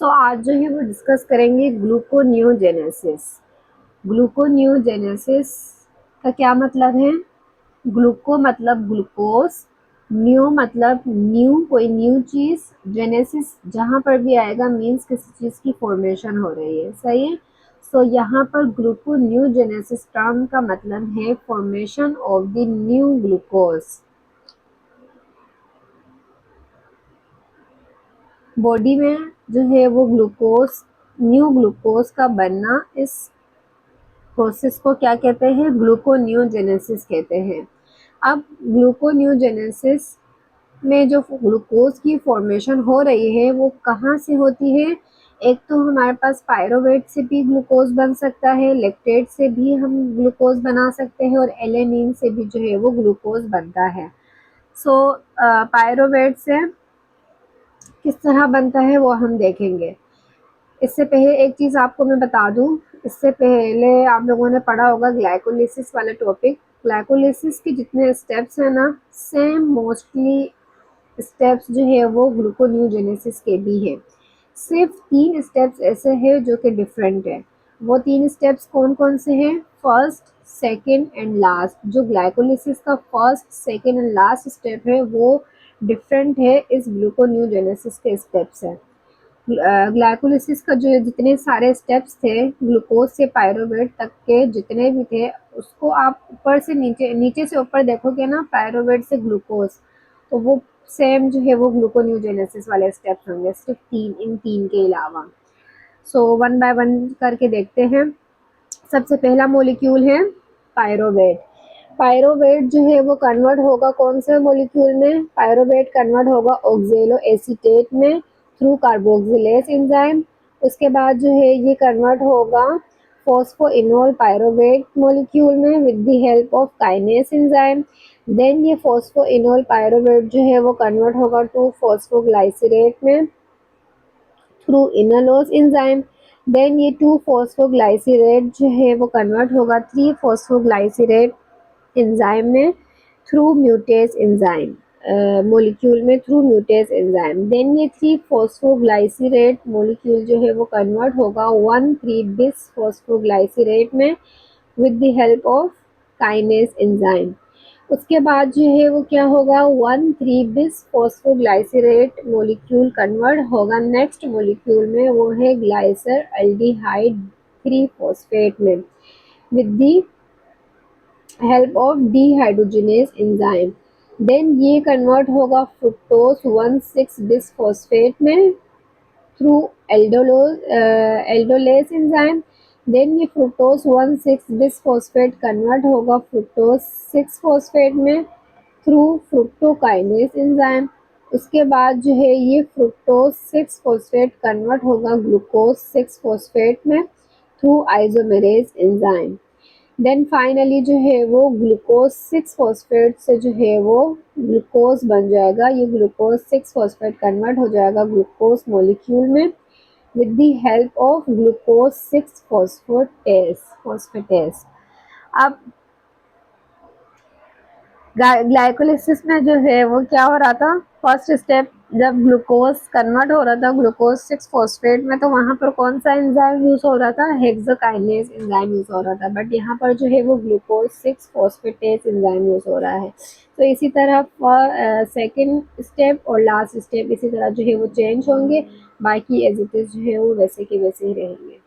आज जो है वो डिस्कस करेंगे ग्लूकोनियोजेनेसिस। ग्लूकोनियोजेनेसिस का क्या मतलब है? ग्लूको मतलब ग्लूकोज, न्यू मतलब न्यू, कोई न्यू चीज, जेनेसिस जहाँ पर भी आएगा मीन्स किसी चीज की फॉर्मेशन हो रही है। सही है। यहाँ पर ग्लूकोनियोजेनेसिस टर्म का मतलब है formation of the new glucose. Body में जो है वो न्यू ग्लूकोज का बनना, इस प्रोसेस को क्या कहते हैं? ग्लूकोनियोजेनेसिस कहते हैं। अब ग्लूकोनियोजेनेसिस में जो ग्लूकोज की फॉर्मेशन हो रही है वो कहाँ से होती है? एक तो हमारे पास पायरोवेट से भी ग्लूकोज बन सकता है, लैक्टेट से भी हम ग्लूकोज बना सकते हैं, और एलेनिन से भी जो है वो ग्लूकोज बनता है। पायरोवेट से किस तरह बनता है वो हम देखेंगे। इससे पहले एक चीज़ आपको मैं बता दूं, इससे पहले आप लोगों ने पढ़ा होगा ग्लाइकोलिसिस वाला टॉपिक। ग्लाइकोलिसिस के जितने स्टेप्स हैं ना, सेम मोस्टली स्टेप्स जो है वो ग्लूकोनियोजेनेसिस के भी हैं। सिर्फ 3 स्टेप्स ऐसे हैं जो कि डिफरेंट है। वो 3 स्टेप्स कौन कौन से हैं? First, second and last. जो ग्लाइकोलिसिस का first, second and last step है वो डिफरेंट है इस ग्लूकोनियोजेनेसिस के स्टेप से। ग्लाइकोलिसिस का जो जितने सारे स्टेप्स थे, ग्लूकोज से पायरोवेट तक के जितने भी थे, उसको आप ऊपर से नीचे, नीचे से ऊपर देखोगे ना, पायरोवेट से ग्लूकोज, तो वो सेम जो है वो ग्लूकोनियोजेनेसिस वाले स्टेप्स होंगे, सिर्फ 3, इन 3 के अलावा। वन बाय वन करके देखते हैं। सबसे पहला मॉलिक्यूल है पायरोवेट। पायरोवेट जो है वो कन्वर्ट होगा कौन से मॉलिक्यूल में? पायरोवेट कन्वर्ट होगा ऑक्जेलो एसीटेट में थ्रू कार्बोक्सिलेज एंजाइम। उसके बाद जो है ये कन्वर्ट होगा फॉस्फोइनोल पायरोवेट मॉलिक्यूल में with the help of kinase enzyme. Then ये फॉस्फोइनोल पायरोवेट जो है वो कन्वर्ट होगा टू फॉस्फोग्लाइसरेट में थ्रू इनलोज एंजाइम। देन ये 2 फॉस्फोग्लाइसरेट जो है वो कन्वर्ट होगा 3 फॉस्फोग्लाइसरेट एंजाइम में थ्रू म्यूटेज एंजाइम मॉलिक्यूल में थ्रू म्यूटेज एंजाइम। देन ये 3 फॉस्फोग्लाइसरेट मॉलिक्यूल जो है वो कन्वर्ट होगा 1,3 बिस फॉस्फोग्लाइसरेट में with the help of kinase enzyme. उसके बाद जो है वो क्या होगा, 1,3 बिस फॉस्फोग्लाइसरेट मॉलिक्यूल कन्वर्ट होगा नेक्स्ट मॉलिक्यूल में, वो है ग्लाइसर एल्डिहाइड 3 फॉस्फेट में with the help of dehydrogenase enzyme. Then ये कन्वर्ट होगा फ्रुक्टोज 1,6 बिस फॉस्फेट में थ्रू एल्डोलेस एंजाइम। देन ये फ्रुक्टोज 1,6 बिस फॉस्फेट कन्वर्ट होगा फ्रुक्टोज 6 फॉस्फेट में थ्रू फ्रुक्टोकाइनेस एंजाइम। उसके बाद जो है ये फ्रुक्टोज 6 फॉस्फेट कन्वर्ट होगा ग्लूकोज 6 फॉस्फेट में through isomerase enzyme. Then finally जो है वो ग्लूकोज 6 फॉस्फेट से जो है वो ग्लूकोज बन जाएगा। ये ग्लूकोज 6 फॉस्फेट कन्वर्ट हो जाएगा ग्लूकोज मॉलिक्यूल में with the help of glucose 6 phosphatase. अब ग्लाइकोलिसिस में जो है वो क्या हो रहा था? फर्स्ट स्टेप जब ग्लूकोज कन्वर्ट हो रहा था ग्लूकोज 6 फॉस्फेट में, तो वहां पर कौन सा एंजाइम यूज हो रहा था? हेक्सोकाइनेज एंजाइम यूज हो रहा था। बट यहाँ पर जो है वो ग्लूकोज 6 फॉस्फेटेज एंजाइम यूज हो रहा है। तो इसी तरह सेकेंड स्टेप और लास्ट स्टेप इसी तरह जो है वो चेंज होंगे, बाकी एज इट इज जो है वो वैसे के वैसे ही रहेंगे।